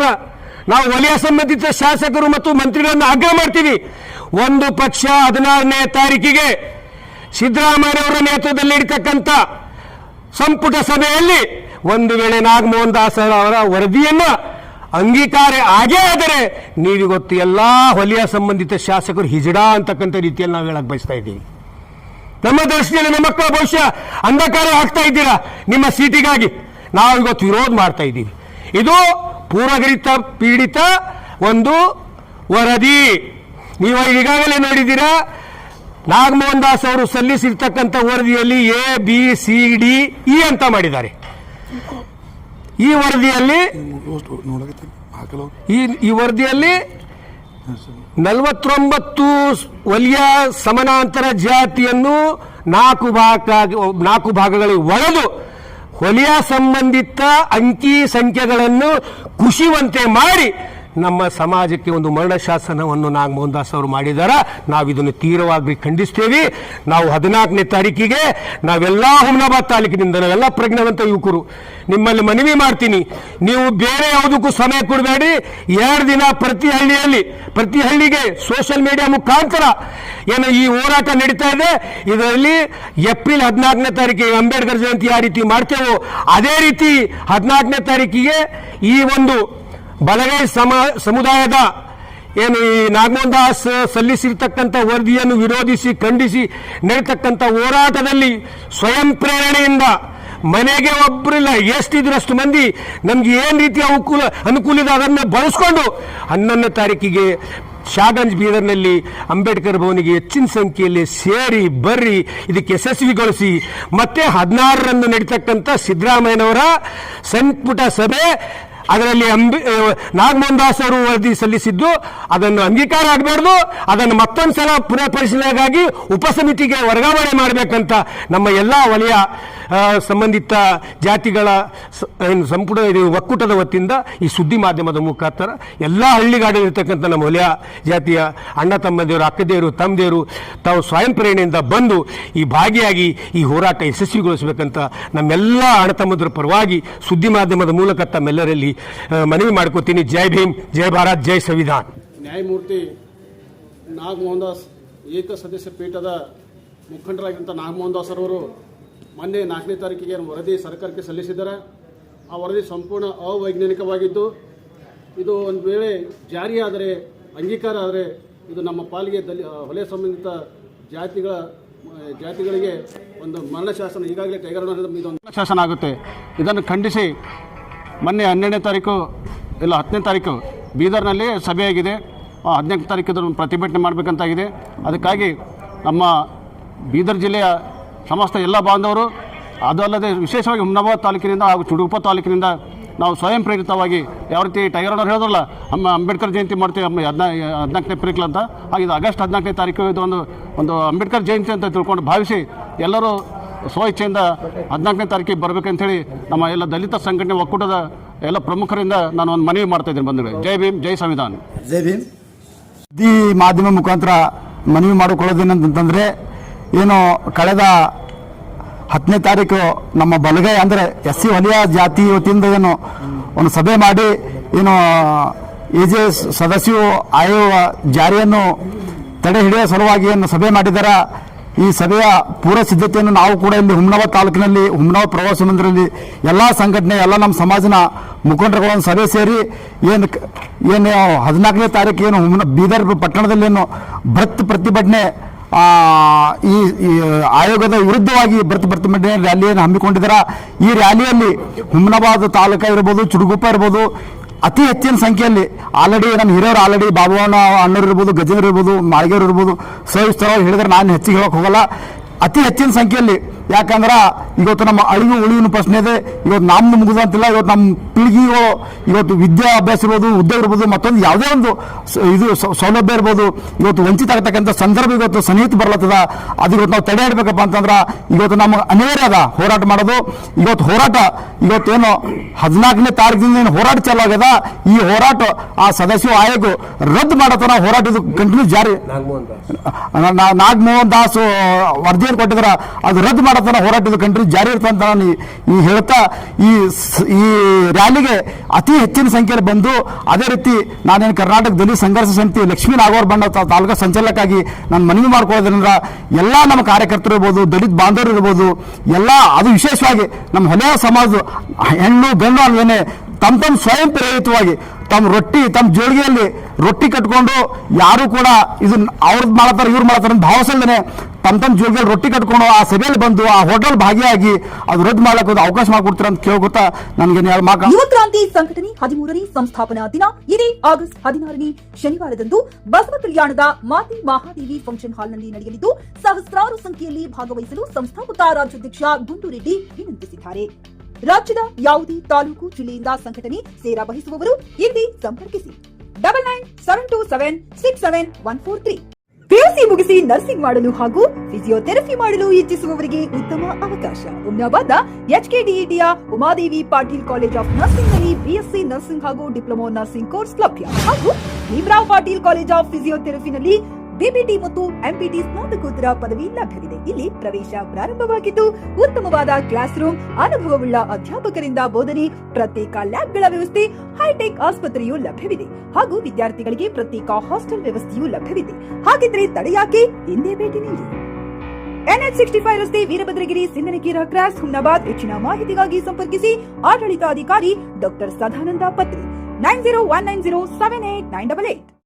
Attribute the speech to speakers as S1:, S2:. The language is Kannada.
S1: ಮುಖಾಂತರ ನಾವು ವಲಯ ಸಂಬಂಧಿತ ಶಾಸಕರು ಮತ್ತು ಮಂತ್ರಿಗಳನ್ನು ಆಗ್ರಹ ಮಾಡ್ತೀವಿ. ಒಂದು ಪಕ್ಷ 16ನೇ ತಾರೀಕಿಗೆ ಸಿದ್ದರಾಮಯ್ಯನವರ ನೇತೃತ್ವದಲ್ಲಿ ಇರತಕ್ಕಂಥ ಸಂಪುಟ ಸಭೆಯಲ್ಲಿ ಒಂದು ವೇಳೆ ನಾಗಮೋಹನ್ ದಾಸ್ ಅವರ ವರದಿಯನ್ನು ಅಂಗೀಕಾರ ಆಗೇ ಆದರೆ ನೀವಿಗೊತ್ತು ಎಲ್ಲ ವಲಯ ಸಂಬಂಧಿತ ಶಾಸಕರು ಹಿಜಡ ಅಂತಕ್ಕಂಥ ರೀತಿಯಲ್ಲಿ ನಾವು ಹೇಳಕ್ ಬಯಸ್ತಾ ಇದ್ದೀವಿ. ನಮ್ಮ ದೃಷ್ಟಿಯಲ್ಲಿ ನಮ್ಮ ಮಕ್ಕಳ ಭವಿಷ್ಯ ಅಂಧಕಾರ ಆಗ್ತಾ ಇದ್ದೀರಾ ನಿಮ್ಮ ಸೀಟಿಗಾಗಿ. ನಾವು ಇವತ್ತು ವಿರೋಧ ಮಾಡ್ತಾ ಇದ್ದೀವಿ. ಇದು ಪೂರ್ವಗರಿತ ಪೀಡಿತ ಒಂದು ವರದಿ. ನೀವು ಈಗಾಗಲೇ ನೋಡಿದ್ದೀರಾ, ನಾಗಮೋಹನ್ ದಾಸ್ ಅವರು ಸಲ್ಲಿಸಿರ್ತಕ್ಕಂಥ ವರದಿಯಲ್ಲಿ ABCDE ಅಂತ ಮಾಡಿದ್ದಾರೆ. ಈ ವರದಿಯಲ್ಲಿ 49 ವಲಯ ಸಮಾನಾಂತರ ಜಾತಿಯನ್ನು 4 ಭಾಗಗಳಿಗೆ ಒಡೆದು ವಲಯ ಸಂಬಂಧಿತ ಅಂಕಿ ಸಂಖ್ಯೆಗಳನ್ನು ಕುಸಿಯುವಂತೆ ಮಾಡಿ ನಮ್ಮ ಸಮಾಜಕ್ಕೆ ಒಂದು ಮರಣ ಶಾಸನವನ್ನು ನಾಗಮೋಹನ್ ದಾಸ್ ಅವರು ಮಾಡಿದ್ದಾರೆ. ನಾವು ಇದನ್ನು ತೀವ್ರವಾಗಿ ಖಂಡಿಸ್ತೇವೆ. ನಾವು 14ನೇ ತಾರೀಕಿಗೆ ನಾವೆಲ್ಲ ಹುಮ್ನಾಬಾದ್ ತಾಲೂಕಿನಿಂದ ನಾವೆಲ್ಲ ಪ್ರಜ್ಞಾವಂತ ಯುವಕರು ನಿಮ್ಮಲ್ಲಿ ಮನವಿ ಮಾಡ್ತೀನಿ, ನೀವು ಬೇರೆ ಯಾವುದಕ್ಕೂ ಸಮಯ ಕೊಡಬೇಡಿ. 2 ದಿನ ಪ್ರತಿ ಹಳ್ಳಿಗೆ ಸೋಷಿಯಲ್ ಮೀಡಿಯಾ ಮುಖಾಂತರ ಏನು ಈ ಹೋರಾಟ ನಡೀತಾ ಇದೆ, ಇದರಲ್ಲಿ ಏಪ್ರಿಲ್ 14ನೇ ತಾರೀಕಿಗೆ ಅಂಬೇಡ್ಕರ್ ಜಯಂತಿ ಯಾವ ರೀತಿ ಮಾಡ್ತೇವೋ ಅದೇ ರೀತಿ 14ನೇ ತಾರೀಕಿಗೆ ಈ ಒಂದು ಬಲಗೈ ಸಮುದಾಯದ ಏನು ಈ ನಾಗಮೋಹನ್ ದಾಸ್ ಸಲ್ಲಿಸಿರ್ತಕ್ಕಂಥ ವರದಿಯನ್ನು ವಿರೋಧಿಸಿ ಖಂಡಿಸಿ ನಡೆತಕ್ಕಂಥ ಹೋರಾಟದಲ್ಲಿ ಸ್ವಯಂ ಪ್ರೇರಣೆಯಿಂದ ಮನೆಗೆ ಒಬ್ಬರಿಲ್ಲ, ಎಷ್ಟಿದ್ರು ಅಷ್ಟು ಮಂದಿ ನಮ್ಗೆ ಏನು ರೀತಿಯ ಅನುಕೂಲ ಇದೆ ಅದನ್ನು ಬಳಸ್ಕೊಂಡು 11ನೇ ತಾರೀಕಿಗೆ ಶಾಗಂಜ್ ಬೀದರ್ನಲ್ಲಿ ಅಂಬೇಡ್ಕರ್ ಭವನಿಗೆ ಹೆಚ್ಚಿನ ಸಂಖ್ಯೆಯಲ್ಲಿ ಸೇರಿ ಬರ್ರಿ, ಇದಕ್ಕೆ ಯಶಸ್ವಿಗೊಳಿಸಿ. ಮತ್ತೆ 16ರಂದು ನಡೀತಕ್ಕಂಥ ಸಿದ್ದರಾಮಯ್ಯನವರ ಸಂಪುಟ ಸಭೆ, ಅದರಲ್ಲಿ ನಾಗಮೋಹನ್ ದಾಸ್ ಅವರು ವರದಿ ಸಲ್ಲಿಸಿದ್ದು ಅದನ್ನು ಅಂಗೀಕಾರ ಆಗಬಾರ್ದು, ಅದನ್ನು ಮತ್ತೊಂದು ಸಲ ಪುನಃ ಪರಿಶೀಲನೆಗಾಗಿ ಉಪಸಮಿತಿಗೆ ವರ್ಗಾವಣೆ ಮಾಡಬೇಕಂತ ನಮ್ಮ ಎಲ್ಲ ವಲಯ ಸಂಬಂಧಿತ ಜಾತಿಗಳ ಸಂಪುಟ ಒಕ್ಕೂಟದ ವತಿಯಿಂದ ಈ ಸುದ್ದಿ ಮಾಧ್ಯಮದ ಮುಖಾಂತರ ಎಲ್ಲ ಹಳ್ಳಿಗಾಡಲಿರ್ತಕ್ಕಂಥ ನಮ್ಮ ವಲಯ ಜಾತಿಯ ಅಣ್ಣ ತಮ್ಮದೇವರು, ಅಕ್ಕದೇವರು, ತಮ್ಮದೇವರು ತಾವು ಸ್ವಯಂ ಪ್ರೇರಣೆಯಿಂದ ಬಂದು ಈ ಭಾಗಿಯಾಗಿ ಈ ಹೋರಾಟ ಯಶಸ್ವಿಗೊಳಿಸಬೇಕಂತ ನಮ್ಮೆಲ್ಲ ಅಣ್ಣ ತಮ್ಮದರ ಪರವಾಗಿ ಸುದ್ದಿ ಮಾಧ್ಯಮದ ಮೂಲಕ ತಮ್ಮೆಲ್ಲರಲ್ಲಿ ಮನವಿ ಮಾಡ್ಕೋತೀನಿ. ಜೈ ಭೀಮ್, ಜೈ ಭಾರತ್, ಜೈ ಸಂವಿಧಾನ್.
S2: ನ್ಯಾಯಮೂರ್ತಿ ನಾಗಮೋಹನ್ ದಾಸ್ ಏಕಸದಸ್ಯ ಪೀಠದ ಮುಖಂಡರಾಗಿದ್ದಂಥ ನಾಗಮೋಹನ್ ದಾಸ್ ಅವರು ಮೊನ್ನೆ 4ನೇ ತಾರೀಕಿಗೆ ವರದಿ ಸರ್ಕಾರಕ್ಕೆ ಸಲ್ಲಿಸಿದ್ದಾರೆ. ಆ ವರದಿ ಸಂಪೂರ್ಣ ಅವೈಜ್ಞಾನಿಕವಾಗಿದ್ದು, ಇದು ಒಂದು ವೇಳೆ ಜಾರಿಯಾದರೆ, ಅಂಗೀಕಾರ ಆದರೆ ಇದು ನಮ್ಮ ಪಾಲಿಗೆ ವಲಯ ಸಂಬಂಧಿತ ಜಾತಿಗಳಿಗೆ ಒಂದು ಮರಣ ಶಾಸನ, ಈಗಾಗಲೇ ಕೈಗಾರಿಕೆ ಇದೊಂದು ಮರಣ ಶಾಸನ ಆಗುತ್ತೆ. ಇದನ್ನು ಖಂಡಿಸಿ ಮೊನ್ನೆ 12ನೇ ತಾರೀಕು ಇಲ್ಲ 10ನೇ ತಾರೀಕು ಬೀದರ್ನಲ್ಲಿ ಸಭೆಯಾಗಿದೆ. 18ನೇ ತಾರೀಕು ಇದನ್ನು ಪ್ರತಿಭಟನೆ ಮಾಡಬೇಕಂತಾಗಿದೆ. ಅದಕ್ಕಾಗಿ ನಮ್ಮ ಬೀದರ್ ಜಿಲ್ಲೆಯ ಸಮಸ್ತ ಎಲ್ಲ ಬಾಂಧವರು, ಅದು ಅಲ್ಲದೆ ವಿಶೇಷವಾಗಿ ಹುಮ್ನಾಬಾದ್ ತಾಲೂಕಿನಿಂದ ಹಾಗೂ ಚುಡುಗುಪ್ಪ ತಾಲೂಕಿನಿಂದ ನಾವು ಸ್ವಯಂ ಪ್ರೇರಿತವಾಗಿ ಯಾವ ರೀತಿ ಟೈಗರ್ ಅವ್ರು ಹೇಳಿದ್ರಲ್ಲ, ನಮ್ಮ ಅಂಬೇಡ್ಕರ್ ಜಯಂತಿ ಮಾಡ್ತೀವಿ 14ನೇ ಏಪ್ರಿಲ್ ಅಂತ, ಹಾಗೆ ಇದು ಆಗಸ್ಟ್ 14ನೇ ತಾರೀಕು ಇದು ಒಂದು ಅಂಬೇಡ್ಕರ್ ಜಯಂತಿ ಅಂತ ತಿಳ್ಕೊಂಡು ಭಾವಿಸಿ ಎಲ್ಲರೂ ಸ್ವಇಚ್ಛೆಯಿಂದ 14ನೇ ತಾರೀಕಿಗೆ ಬರಬೇಕಂತೇಳಿ ನಮ್ಮ ಎಲ್ಲ ದಲಿತ ಸಂಘಟನೆ ಒಕ್ಕೂಟದ ಎಲ್ಲ ಪ್ರಮುಖರಿಂದ ನಾನು ಒಂದು ಮನವಿ ಮಾಡ್ತಾ ಇದ್ದೀನಿ ಬಂಧುಗಳೇ. ಜೈ ಭೀಮ್, ಜೈ ಸಂವಿಧಾನ್.
S3: ಜೈ ಭೀಮ್. ಈ ಮಾಧ್ಯಮ ಮುಖಾಂತರ ಮನವಿ ಮಾಡಿಕೊಳ್ಳೋದೇನಂತಂದರೆ, ಏನು ಕಳೆದ 10ನೇ ತಾರೀಕು ನಮ್ಮ ಬಲಗೈ ಅಂದರೆ SC ವಲಯ ಜಾತಿ ವತಿಯಿಂದ ಏನು ಒಂದು ಸಭೆ ಮಾಡಿ ಏನು AJ ಸದಸ್ಯರು ಆಯೋಗ ಜಾರಿಯನ್ನು ತಡೆ ಹಿಡಿಯುವ ಸಲುವಾಗಿ ಏನು ಸಭೆ ಮಾಡಿದ್ದಾರೆ. ಈ ಸಭೆಯ ಪೂರ್ವ ಸಿದ್ಧತೆಯನ್ನು ನಾವು ಕೂಡ ಇಲ್ಲಿ ಹುಮ್ನಾಬಾದ್ ತಾಲೂಕಿನಲ್ಲಿ ಹುಮ್ನಾಬಾದ್ ಪ್ರವಾಸಿ ಮಂದಿರದಲ್ಲಿ ಎಲ್ಲ ಸಂಘಟನೆ ಎಲ್ಲ ನಮ್ಮ ಸಮಾಜನ ಮುಖಂಡರುಗಳನ್ನು ಸಭೆ ಸೇರಿ ಏನು 14ನೇ ತಾರೀಕು ಏನು ಬೀದರ್ ಪಟ್ಟಣದಲ್ಲಿ ಏನು ಬೃಹತ್ ಪ್ರತಿಭಟನೆ ಈ ಆಯೋಗದ ವಿರುದ್ಧವಾಗಿ ಪ್ರತಿಭಟನೆ ರ್ಯಾಲಿಯನ್ನು ಹಮ್ಮಿಕೊಂಡಿದ್ದಾರೆ. ಈ ರ್ಯಾಲಿಯಲ್ಲಿ ಹುಮ್ನಾಬಾದ್ ತಾಲೂಕು ಇರ್ಬೋದು, ಚುಡುಗುಪ್ಪ ಇರ್ಬೋದು, ಅತಿ ಹೆಚ್ಚಿನ ಸಂಖ್ಯೆಯಲ್ಲಿ ಆಲ್ರೆಡಿ ನಮ್ಮ ಹಿರಿಯರು ಆಲ್ರೆಡಿ ಬಾಬುವಣ್ಣ ಅಣ್ಣರು ಇರ್ಬೋದು, ಗಜೇಂದ್ರ ಇರ್ಬೋದು, ಮಾಳಿಗೆಯವರು ಇರ್ಬೋದು, ಸವಿಸ್ತರವಾಗಿ ಹೇಳಿದ್ರೆ ನಾನು ಹೆಚ್ಚಿಗೆ ಹೇಳೋಕೆ ಹೋಗಲ್ಲ. ಅತಿ ಹೆಚ್ಚಿನ ಸಂಖ್ಯೆಯಲ್ಲಿ, ಯಾಕಂದ್ರೆ ಇವತ್ತು ನಮ್ಮ ಉಳಿವಿನ ಪ್ರಶ್ನೆ ಇದೆ. ಇವತ್ತು ನಮ್ದು ಮುಗಿದಂತಿಲ್ಲ. ಇವತ್ತು ನಮ್ಮ ಪೀಳಿಗೆಗಳು ಇವತ್ತು ವಿದ್ಯಾಭ್ಯಾಸ ಇರ್ಬೋದು, ಉದ್ಯೋಗ ಇರ್ಬೋದು, ಮತ್ತೊಂದು ಯಾವುದೇ ಒಂದು ಇದು ಸೌಲಭ್ಯ ಇರ್ಬೋದು, ಇವತ್ತು ವಂಚಿತ ಆಗ್ತಕ್ಕಂಥ ಸಂದರ್ಭ ಇವತ್ತು ಸನ್ನಿಹಿತ ಬರ್ಲತ್ತದ. ಅದು ಇವತ್ತು ನಾವು ತಡೆ ಹಿಡಬೇಕಪ್ಪ ಅಂತಂದ್ರೆ ಇವತ್ತು ನಮಗೆ ಅನಿವಾರ್ಯ ಅದ ಹೋರಾಟ ಮಾಡೋದು. ಇವತ್ತು ಹೋರಾಟ ಇವತ್ತೇನು 14ನೇ ತಾರೀಕಿನಿಂದ ಏನು ಹೋರಾಟ ಚಾಲು ಆಗ್ಯದ, ಈ ಹೋರಾಟ ಆ ಸದಸ್ಯ ಆಯೋಗ ರದ್ದು ಮಾಡತ್ತನ ಹೋರಾಟ ಇದು ಕಂಟಿನ್ಯೂ ಜಾರಿ. ನಾಗಮೋಹನ್ ದಾಸ್ ವರದಿಯನ್ನು ಕೊಟ್ಟಿದ್ರ ಅದು ರದ್ದು ಮಾಡತ್ತ ತನಕ ಹೋರಾಟದ ಕಂಟ್ರಿ ಜಾರಿ ಇರ್ತಂತ ನಾನು ಈ ಹೇಳ್ತಾ ಈ ರ್ಯಾಲಿಗೆ ಅತಿ ಹೆಚ್ಚಿನ ಸಂಖ್ಯೆಯಲ್ಲಿ ಬಂದು ಅದೇ ರೀತಿ ನಾನೇನು ಕರ್ನಾಟಕ ದಲಿತ ಸಂಘರ್ಷ ಸಮಿತಿ ಲಕ್ಷ್ಮೀ ನಾಗವರ್ ಬಣ್ಣ ತಾಲೂಕಾ ಸಂಚಾಲಕಾಗಿ ನಾನು ಮನವಿ ಮಾಡ್ಕೊಳ್ಳೋದ್ರಿಂದ ಎಲ್ಲ ನಮ್ಮ ಕಾರ್ಯಕರ್ತರು ಇರ್ಬೋದು, ದಲಿತ ಬಾಂಧವರು ಇರ್ಬೋದು, ಎಲ್ಲ ಅದು ವಿಶೇಷವಾಗಿ ನಮ್ಮ ಹೊಲೆಯ ಸಮಾಜ ಹೆಣ್ಣು ಗಂಡು ಅಲ್ಲದೇ ತಮ್ಮ ಸ್ವಯಂ ಪ್ರೇರಿತವಾಗಿ ತಮ್ಮ ಜೋಳಿಗೆಯಲ್ಲಿ ರೊಟ್ಟಿ ಕಟ್ಕೊಂಡು ಯಾರು ಕೂಡ ಇದನ್ನ ಅವ್ರದ್ದು ಮಾಡ್ತಾರೆ ಇವ್ರು ಮಾಡ್ತಾರೆ ಅಂತ ಭಾವಿಸಲ್ದೇನೆ ತಮ್ಮ ಜೋಳಿಗೆಯಲ್ಲಿ ರೊಟ್ಟಿ ಕಟ್ಕೊಂಡು ಆ ಸಭೆಯಲ್ಲಿ ಬಂದು ಆ ಹೋಟೆಲ್ ಭಾಗಿಯಾಗಿ ಅದು ರದ್ದು ಮಾಡ್ಲಿಕ್ಕೆ ಒಂದು ಅವಕಾಶ ಮಾಡಿಕೊಡ್ತೀರ ಅಂತ ಕೇಳ್ಕೊತಾ ನನಗೆ
S4: ಯುವ ಕ್ರಾಂತಿ ಸಂಘಟನೆ 13ನೇ ಸಂಸ್ಥಾಪನಾ ದಿನ ಇದೇ ಆಗಸ್ಟ್ 16ನೇ ಶನಿವಾರದಂದು ಬಸವ ಕಲ್ಯಾಣದ ಮಾತೆ ಮಹಾದೇವಿ ಫಂಕ್ಷನ್ ಹಾಲ್ನಲ್ಲಿ ನಡೆಯಲಿದ್ದು ಸಹಸ್ರಾರು ಸಂಖ್ಯೆಯಲ್ಲಿ ಭಾಗವಹಿಸಲು ಸಂಸ್ಥಾಪಕ ರಾಜ್ಯಾಧ್ಯಕ್ಷ ಗುಂಡೂರೆಡ್ಡಿ ವಿನಂತಿಸಿದ್ದಾರೆ. ರಾಜ್ಯದ ಯಾವುದೇ ತಾಲೂಕು ಜಿಲ್ಲೆಯಿಂದ ಸಂಘಟನೆ ಸೇರಾ ವಹಿಸುವವರು ಇಲ್ಲಿ ಸಂಪರ್ಕಿಸಿ 9972767143. ಪಿಯುಸಿ ಮುಗಿಸಿ ನರ್ಸಿಂಗ್ ಮಾಡಲು ಹಾಗೂ ಫಿಸಿಯೋಥೆರಪಿ ಮಾಡಲು ಇಚ್ಛಿಸುವವರಿಗೆ ಉತ್ತಮ ಅವಕಾಶ. ಹುಮ್ನಾಬಾದ್ನ ಎಚ್ಕೆಡಿಇಟಿಯ Umadevi Patil college of nursing ನಲ್ಲಿ ಬಿಎಸ್ಸಿ ನರ್ಸಿಂಗ್ ಹಾಗೂ ಡಿಪ್ಲೊಮಾ ನರ್ಸಿಂಗ್ ಕೋರ್ಸ್ ಲಭ್ಯ ಹಾಗೂ ಭೀಮರಾವ್ ಪಾಟೀಲ್ ಕಾಲೇಜ್ ಆಫ್ ಫಿಸಿಯೋಥೆರಪಿನಲ್ಲಿ ಬಿಬಿಟಿ ಮತ್ತು ಎಂಪಿಟಿ ಸ್ನಾತಕೋತ್ತರ ಪದವಿ ಲಭ್ಯವಿದೆ. ಇಲ್ಲಿ ಪ್ರವೇಶ ಪ್ರಾರಂಭವಾಗಿದ್ದು ಉತ್ತಮವಾದ ಕ್ಲಾಸ್ ರೂಮ್, ಅನುಭವವುಳ್ಳ ಅಧ್ಯಾಪಕರಿಂದ ಬೋಧನೆ, ಪ್ರತ್ಯೇಕ ಲ್ಯಾಬ್ಗಳ ವ್ಯವಸ್ಥೆ, ಹೈಟೆಕ್ ಆಸ್ಪತ್ರೆಯೂ ಲಭ್ಯವಿದೆ ಹಾಗೂ ವಿದ್ಯಾರ್ಥಿಗಳಿಗೆ ಪ್ರತ್ಯೇಕ ಹಾಸ್ಟೆಲ್ ವ್ಯವಸ್ಥೆಯೂ ಲಭ್ಯವಿದೆ. ಹಾಗಿದ್ರೆ ತಡೆಯಾಕೆ, ಹಿಂದೆ ಭೇಟಿ ನೀಡಿ. NH65 ರಸ್ತೆ, ವೀರಭದ್ರಗಿರಿ, ಸಿಂದನಕೇರ ಕ್ರಾಸ್, ಹುಮ್ನಾಬಾದ್. ಹೆಚ್ಚಿನ ಮಾಹಿತಿಗಾಗಿ ಸಂಪರ್ಕಿಸಿ ಆಡಳಿತಾಧಿಕಾರಿ ಡಾಕ್ಟರ್ ಸದಾನಂದ ಪತ್ರಿ 9019078988.